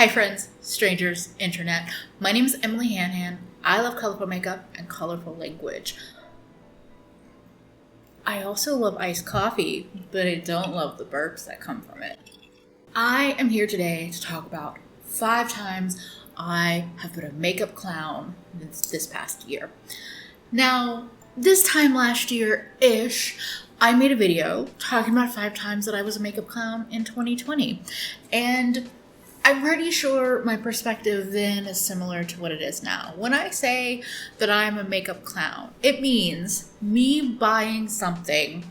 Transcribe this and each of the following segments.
Hi friends, strangers, internet. My name is EmilyHanhan. I love colorful makeup and colorful language. I also love iced coffee, but I don't love the burps that come from it. I am here today to talk about 5 times I have been a makeup clown this past year. Now, this time last year-ish, I made a video talking about 5 times that I was a makeup clown in 2020. And I'm pretty sure my perspective then is similar to what it is now. When I say that I'm a makeup clown, it means me buying something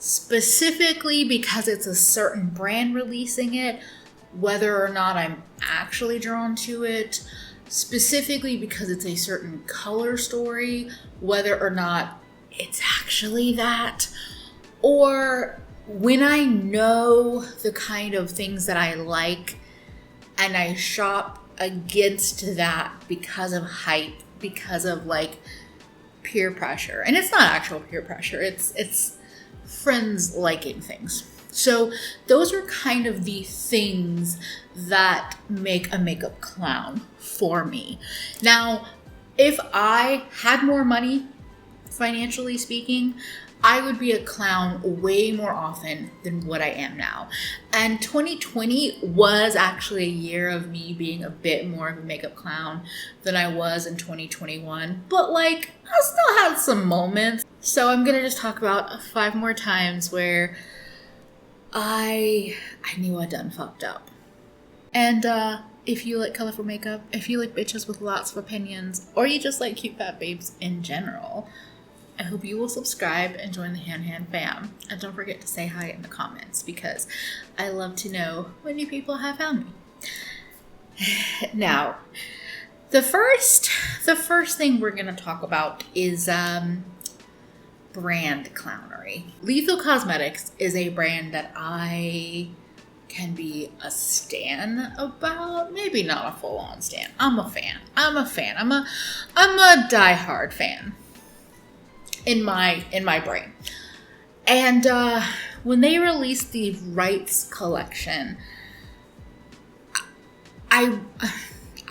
specifically because it's a certain brand releasing it, whether or not I'm actually drawn to it, specifically because it's a certain color story, whether or not it's actually that, or when I know the kind of things that I like and I shop against that because of hype, because of like peer pressure. And it's not actual peer pressure, it's friends liking things. So those are kind of the things that make a makeup clown for me. Now, if I had more money, financially speaking, I would be a clown way more often than what I am now. And 2020 was actually a year of me being a bit more of a makeup clown than I was in 2021. But like, I still had some moments. So I'm gonna just talk about 5 more times where I knew I done fucked up. And if you like colorful makeup, if you like bitches with lots of opinions, or you just like cute fat babes in general, I hope you will subscribe and join the Hanhan fam. And don't forget to say hi in the comments because I love to know when new people have found me. Now, the first thing we're going to talk about is brand clownery. Lethal Cosmetics is a brand that I can be a stan about. Maybe not a full-on stan. I'm a fan. I'm a diehard fan. In my brain. And when they released the Rights collection, I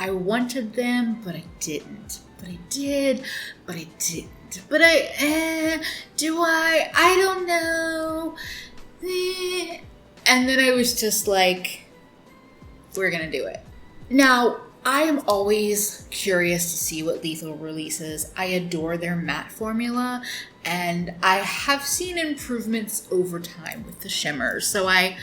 wanted them, but I didn't. But I did, but I didn't. But do I? I don't know. And then I was just like, we're gonna do it. Now, I am always curious to see what Lethal releases. I adore their matte formula, and I have seen improvements over time with the shimmers. So I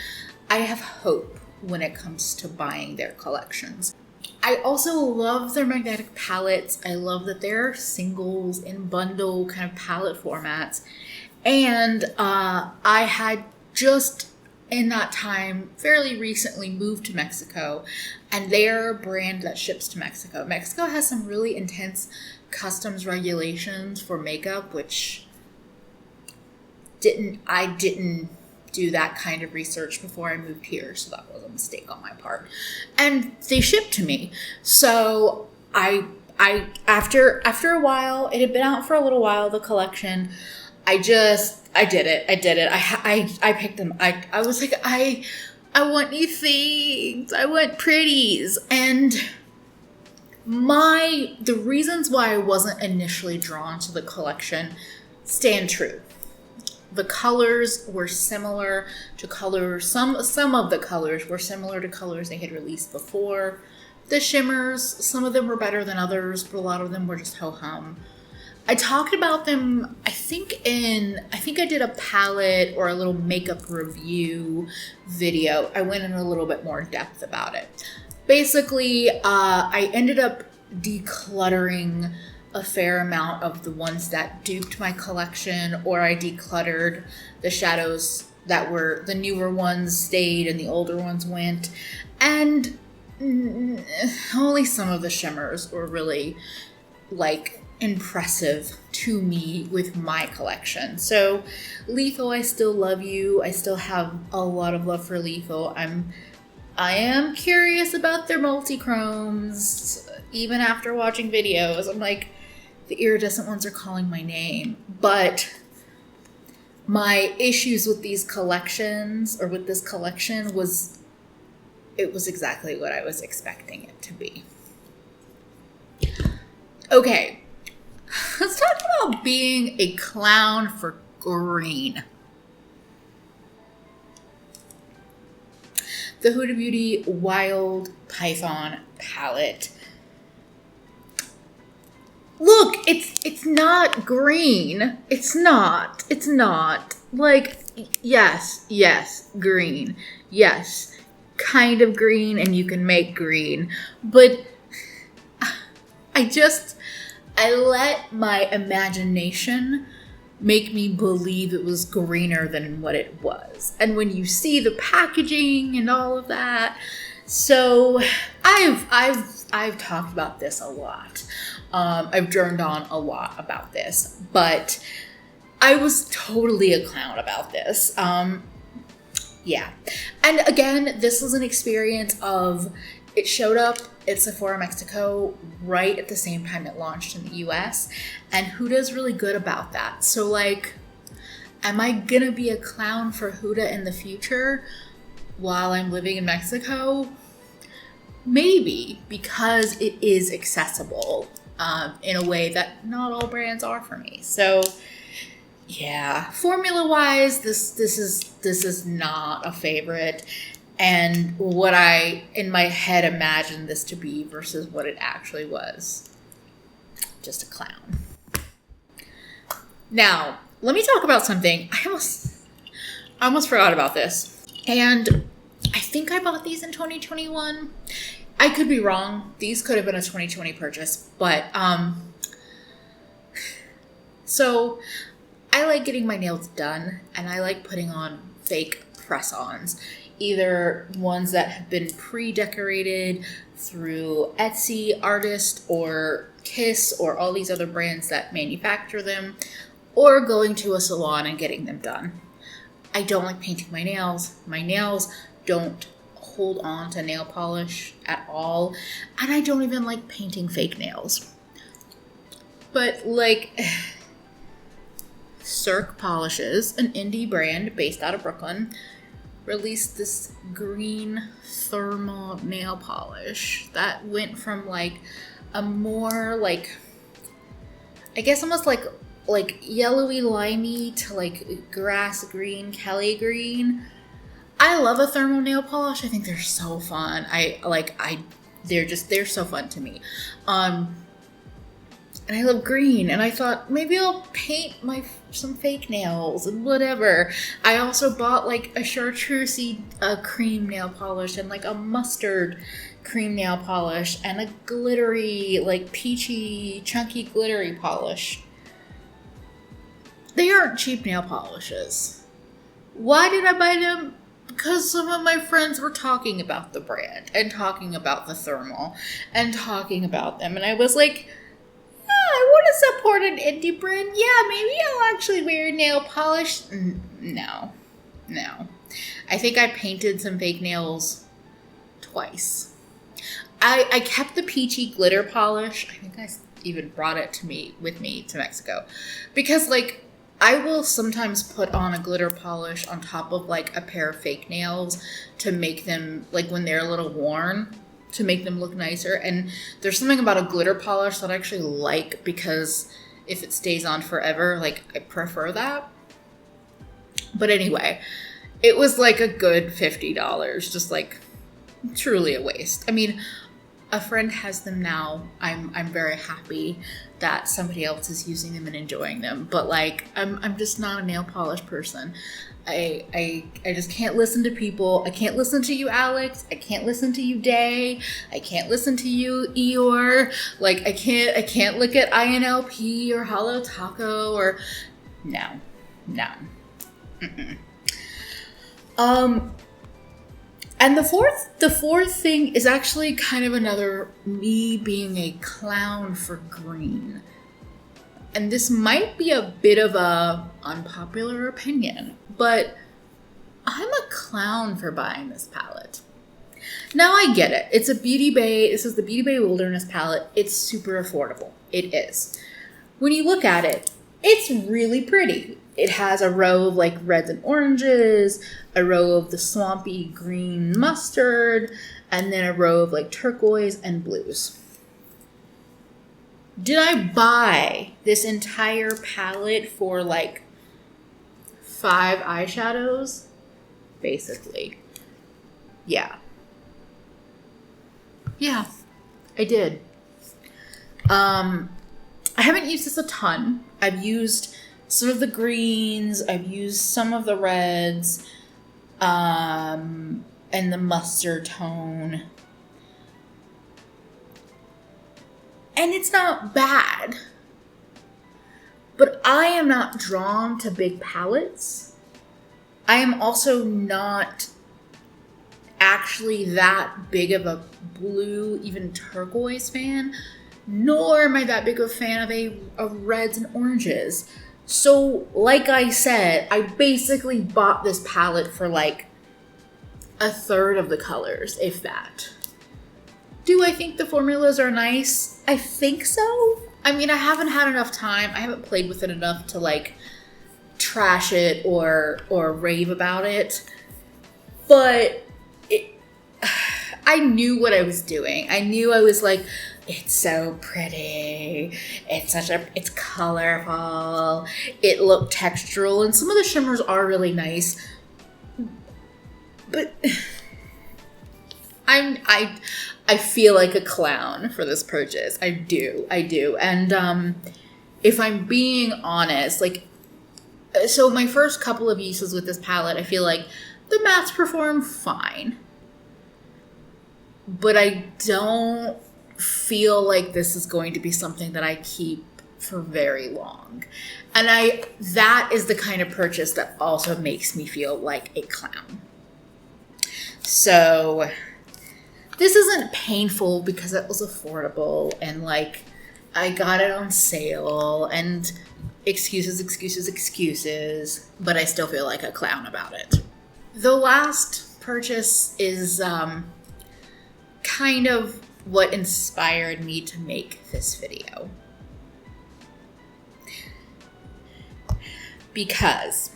have hope when it comes to buying their collections. I also love their magnetic palettes. I love that they're singles and bundle kind of palette formats. And I had just in that time fairly recently moved to Mexico, and they're a brand that ships to Mexico. Mexico has some really intense customs regulations for makeup, which I didn't do that kind of research before I moved here, so that was a mistake on my part. And they shipped to me. So I after a while, it had been out for a little while, the collection, I did it. I picked them. I was like, I want new things. I want pretties. And the reasons why I wasn't initially drawn to the collection stand true. The colors were similar to colors. Some of the colors were similar to colors they had released before. The shimmers, some of them were better than others, but a lot of them were just ho-hum. I talked about them, I think I did a palette or a little makeup review video. I went in a little bit more depth about it. Basically, I ended up decluttering a fair amount of the ones that duped my collection, or I decluttered the shadows that were, the newer ones stayed and the older ones went. And only some of the shimmers were really like impressive to me with my collection. So Lethal, I still love you. I still have a lot of love for Lethal. I am curious about their multi-chromes. Even after watching videos, I'm like, the iridescent ones are calling my name. But my issues with these collections, or with this collection, was it was exactly what I was expecting it to be. Okay, let's talk about being a clown for green. The Huda Beauty Wild Python palette. Look, it's not green. It's not. Like, yes, green. Yes, kind of green, and you can make green. But I let my imagination make me believe it was greener than what it was. And when you see the packaging and all of that, so I've talked about this a lot. I've journed on a lot about this, but I was totally a clown about this. Yeah. And again, this was an experience of, it showed up at Sephora Mexico right at the same time it launched in the US. And Huda's really good about that. So like, am I gonna be a clown for Huda in the future while I'm living in Mexico? Maybe, because it is accessible in a way that not all brands are for me. So yeah, formula wise, this is not a favorite. And what I, in my head, imagined this to be versus what it actually was. Just a clown. Now, let me talk about something. I almost forgot about this. And I think I bought these in 2021. I could be wrong. These could have been a 2020 purchase. But, so I like getting my nails done. And I like putting on fake press-ons. Either ones that have been pre-decorated through Etsy artist or Kiss or all these other brands that manufacture them, or going to a salon and getting them done. I don't like painting my nails. My nails don't hold on to nail polish at all, and I don't even like painting fake nails. But like Circ Polishes, an indie brand based out of Brooklyn, released this green thermal nail polish that went from like a more like, I guess almost like yellowy limey to like grass green, Kelly green. I love a thermal nail polish. I think they're so fun. They're so fun to me. And I love green, and I thought maybe I'll paint some fake nails and whatever. I also bought like a chartreusey cream nail polish and like a mustard cream nail polish and a glittery, like peachy, chunky glittery polish. They aren't cheap nail polishes. Why did I buy them? Because some of my friends were talking about the brand and talking about the thermal and talking about them, and I was like, I want to support an indie brand. Yeah, maybe I'll actually wear nail polish. No. I think I painted some fake nails twice. I kept the peachy glitter polish. I think I even brought it with me to Mexico. Because, like, I will sometimes put on a glitter polish on top of, like, a pair of fake nails to make them, like, when they're a little worn, to make them look nicer. And there's something about a glitter polish that I actually like, because if it stays on forever, like, I prefer that. But anyway, it was like a good $50, just like truly a waste. I mean, a friend has them now. I'm very happy that somebody else is using them and enjoying them. But like, I'm just not a nail polish person. I just can't listen to people. I can't listen to you, Alex. I can't listen to you, Day. I can't listen to you, Eeyore. Like, I can't look at INLP or Hollow Taco or no. Mm-mm. And the fourth thing is actually kind of another me being a clown for green. And this might be a bit of a unpopular opinion, but I'm a clown for buying this palette. Now I get it. It's a Beauty Bay. This is the Beauty Bay Wilderness palette. It's super affordable. It is. When you look at it, it's really pretty. it has a row of like reds and oranges, a row of the swampy green mustard, and then a row of like turquoise and blues. Did I buy this entire palette for like 5 eyeshadows? Basically. Yeah. Yeah, I did. I haven't used this a ton. I've used some of the greens, I've used some of the reds, and the mustard tone. And it's not bad. But I am not drawn to big palettes. I am also not actually that big of a blue, even turquoise fan, nor am I that big of a fan of reds and oranges. So, like I said, I basically bought this palette for like a third of the colors, if that. Do I think the formulas are nice? I think so. I mean, I haven't had enough time. I haven't played with it enough to like trash it or rave about it. But I knew what I was doing. I knew I was like, it's so pretty. It's colorful. It looked textural, and some of the shimmers are really nice. But I feel like a clown for this purchase. I do. And if I'm being honest, like, so my first couple of uses with this palette, I feel like the mattes perform fine. But I don't feel like this is going to be something that I keep for very long. And that is the kind of purchase that also makes me feel like a clown. So this isn't painful because it was affordable and like I got it on sale and excuses, but I still feel like a clown about it. The last purchase is kind of what inspired me to make this video. Because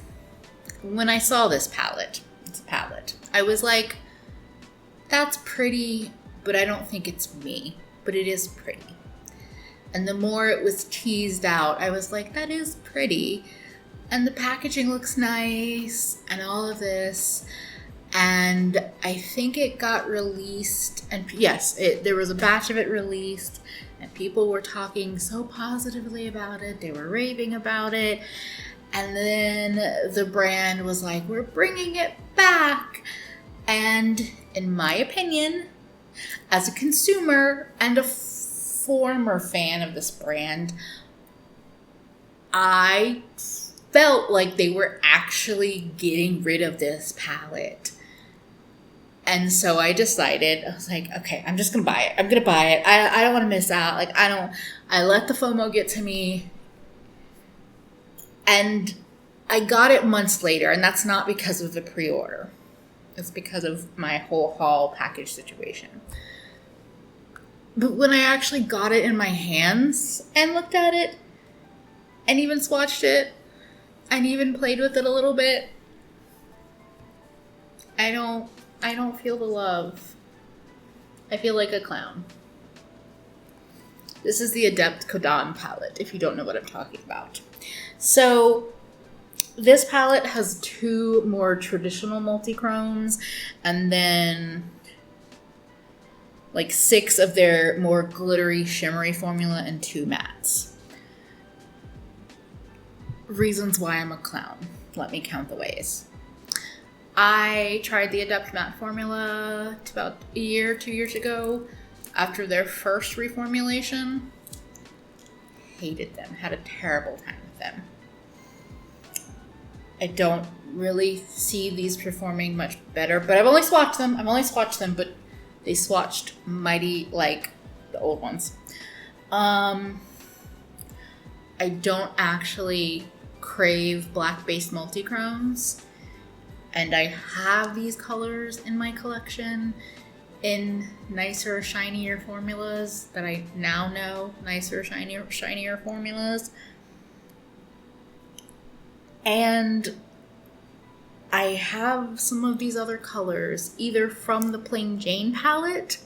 when I saw this palette, I was like, that's pretty, but I don't think it's me, but it is pretty. And the more it was teased out, I was like, that is pretty. And the packaging looks nice and all of this. And I think it got released, and yes, there was a batch of it released, and people were talking so positively about it. They were raving about it. And then the brand was like, we're bringing it back. And in my opinion, as a consumer and a former fan of this brand, I felt like they were actually getting rid of this palette. And so I decided, I was like, okay, I'm just going to buy it. I'm going to buy it. I don't want to miss out. Like, I let the FOMO get to me. And I got it months later, and that's not because of the pre-order. It's because of my whole haul package situation. But when I actually got it in my hands and looked at it and even swatched it and even played with it a little bit, I don't feel the love. I feel like a clown. This is the Adept Kodan palette, if you don't know what I'm talking about. So this palette has 2 more traditional multi-chromes and then like 6 of their more glittery, shimmery formula and 2 mattes. Reasons why I'm a clown. Let me count the ways. I tried the Adept matte formula about 2 years ago after their first reformulation. Hated them. Had a terrible time with them. I don't really see these performing much better, but I've only swatched them, but they swatched mighty like the old ones. I don't actually crave black-based multi-chromes, and I have these colors in my collection in nicer, shinier formulas that I now know, nicer, shinier formulas. And I have some of these other colors, either from the Plain Jane palette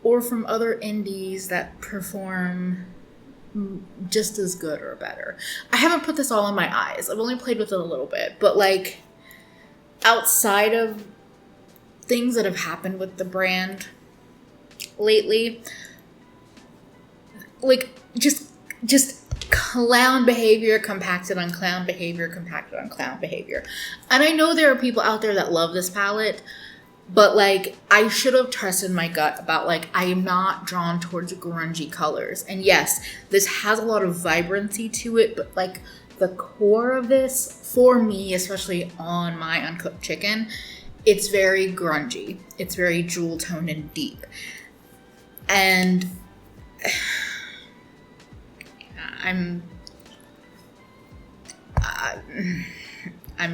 or from other indies that perform just as good or better. I haven't put this all in my eyes. I've only played with it a little bit. But, like, outside of things that have happened with the brand lately, like, just clown behavior compacted on clown behavior compacted on clown behavior. And I know there are people out there that love this palette, but, like, I should have trusted my gut about, like, I am not drawn towards grungy colors. And yes, this has a lot of vibrancy to it, but, like, the core of this, for me, especially on my uncooked chicken, it's very grungy. It's very jewel toned and deep. And I'm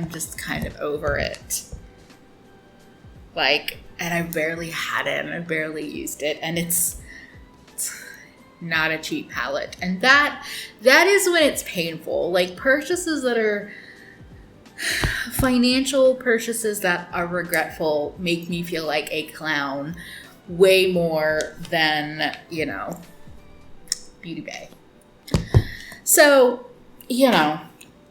just kind of over it. Like, and I barely had it, and I barely used it, and it's not a cheap palette. And that is when it's painful. Like, purchases that are financial purchases that are regretful make me feel like a clown way more than, you know, Beauty Bay. So, you know,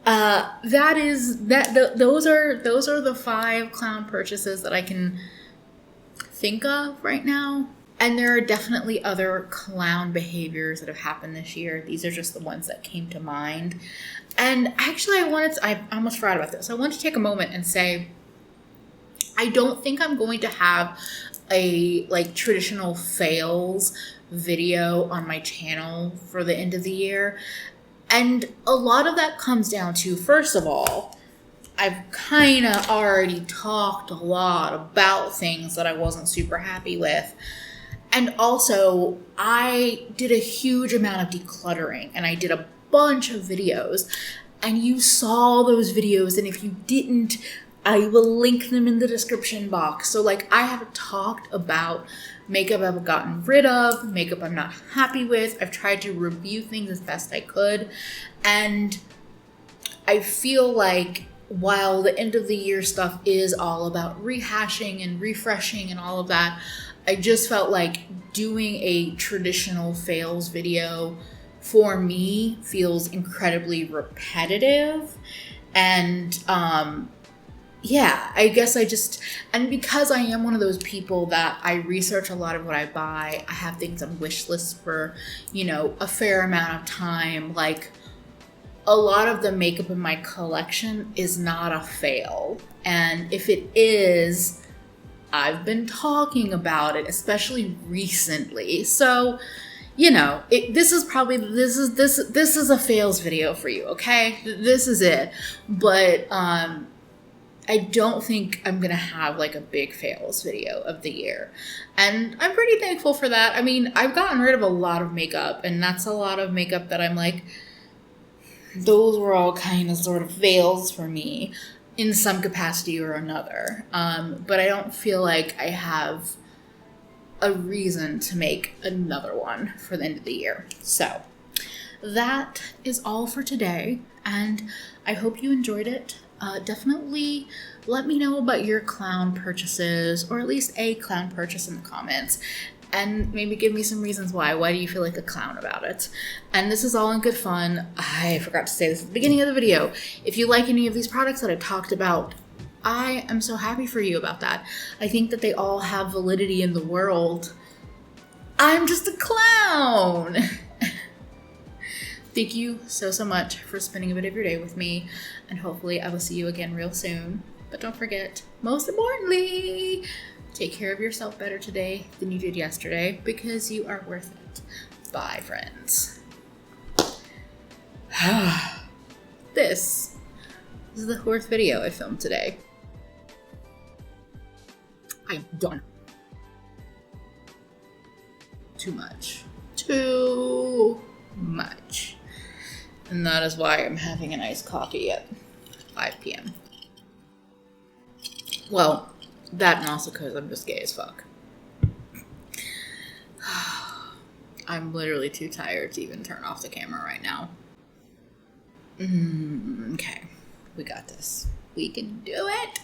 those are the 5 clown purchases that I can think of right now. And there are definitely other clown behaviors that have happened this year. These are just the ones that came to mind. And actually, I almost forgot about this. I want to take a moment and say, I don't think I'm going to have a, like, traditional fails video on my channel for the end of the year. And a lot of that comes down to, first of all, I've kind of already talked a lot about things that I wasn't super happy with. And also, I did a huge amount of decluttering, and I did a bunch of videos, and you saw those videos, and if you didn't, I will link them in the description box. So, like, I have talked about makeup I've gotten rid of, makeup I'm not happy with. I've tried to review things as best I could, and I feel like while the end of the year stuff is all about rehashing and refreshing and all of that, I just felt like doing a traditional fails video for me feels incredibly repetitive. And yeah, I guess and because I am one of those people that I research a lot of what I buy, I have things on wish lists for, you know, a fair amount of time. Like, a lot of the makeup in my collection is not a fail. And if it is, I've been talking about it, especially recently. So, you know, this is a fails video for you, okay? This is it. But I don't think I'm gonna have, like, a big fails video of the year. And I'm pretty thankful for that. I mean, I've gotten rid of a lot of makeup, and that's a lot of makeup that I'm like, those were all kind of sort of fails for me in some capacity or another. But I don't feel like I have a reason to make another one for the end of the year. So that is all for today, and I hope you enjoyed it. Definitely let me know about your clown purchases, or at least a clown purchase, in the comments. And maybe give me some reasons why. Why do you feel like a clown about it? And this is all in good fun. I forgot to say this at the beginning of the video. If you like any of these products that I talked about, I am so happy for you about that. I think that they all have validity in the world. I'm just a clown. Thank you so much for spending a bit of your day with me. And hopefully I will see you again real soon. But don't forget, most importantly, take care of yourself better today than you did yesterday, because you are worth it. Bye, friends. This is the 4th video I filmed today. I'm done. Too much. Too much. And that is why I'm having an iced coffee at 5 p.m. Well, that, and also because I'm just gay as fuck. I'm literally too tired to even turn off the camera right now. Okay. We got this. We can do it.